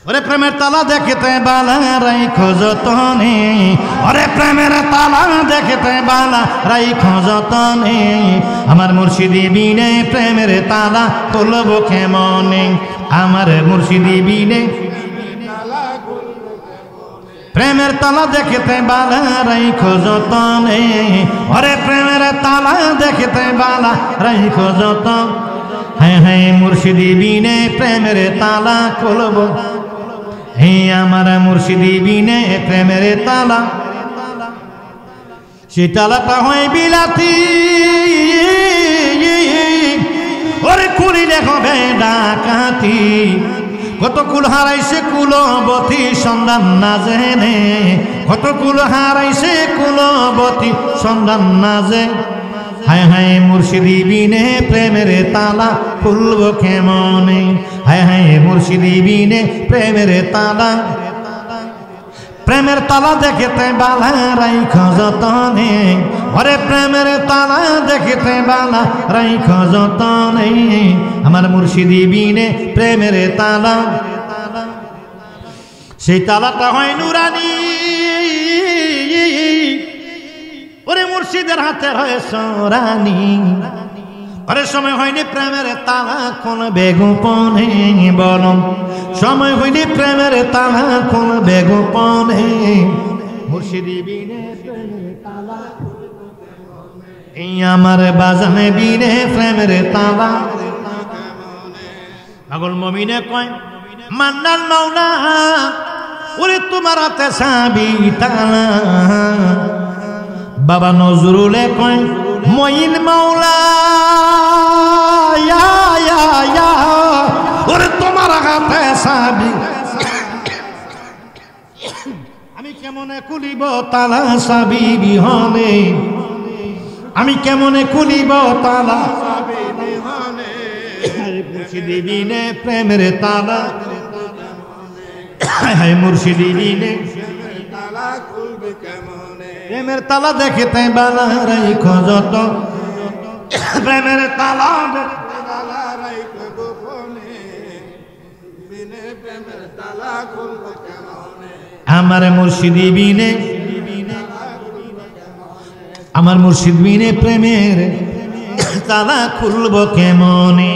ওরে প্রেমের তালা দেখিতে বালা রাইখো যতনে, ওরে প্রেমের তালা দেখিতে বালা রাইখো যতনে, আমার মুর্শিদি বিনে প্রেমের তালা খুলব কেমনে, আমার মুর্শিদি বিনে প্রেমের তালা দেখিতে বালা রাইখো যতনে, ওরে প্রেমের তালা দেখিতে বালা রাইখো যতন, হ্যাঁ হ্যাঁ মুর্শিদি বিনে প্রেমের তালা খুলব, হে আমার মুর্শিদি বিনে প্রেমের তালা, সে তালাটা হয় বিলাতি, ওরে খুলিলে হবে ডাকাতি, কত কুল হারাইছে কুলবতী সন্ধান না জেনে, কত কুল হারাইছে কুলবতী সন্ধান না জেনে, হায় হায় মুর্শিদি বিনে প্রেমের তালা খুলব কেমনে, হায় হায় মুর্শিদি বিনে প্রেমের তালা, প্রেমের তালা দেখিতে বালা রাইখো যতনে, ওরে প্রেমের তালা দেখিতে বালা রাইখো যতনে, আমার মুর্শিদি বিনে প্রেমের তালা, সেই তালাটা হয় নুরানি, ওরে মুর্শিদের হাতের হয় সোরানি, ওরে সময় হয়নি প্রেমের তালা খুলবে গোপনে, বলম সময় হয়নি প্রেমের তালা খুলবে গোপনে, মুর্শিদি বিনে প্রেমের তালা, এই আমার বাজানে বিনে প্রেমের তালা, পাগল মমিনে কয় মান্নান মাওলা, ওরে তোমার হাতে চাবি তালা, বাবা নজরুলে কয় মঈন মাওলা, ওরে তোমার হাতে চাবি, আমি কেমনে খুলিব তালা চাবি বিহনে, আমি কেমনে খুলিব তালা চাবি বিহনে, মুর্শিদি বিনে প্রেমের তালা, হায় মুর্শিদি বিনে তালা খুলবে কেমনে, প্রেমের তালা দেখিতে বালা রাইখো যত, প্রেমের তালা রাইখো গোপনে, বিনে প্রেমের তালা খুলবে কেমনে, আমার মুর্শিদি বিনে, আমার মুর্শিদ বিনে প্রেমের তালা খুলব কেমনে।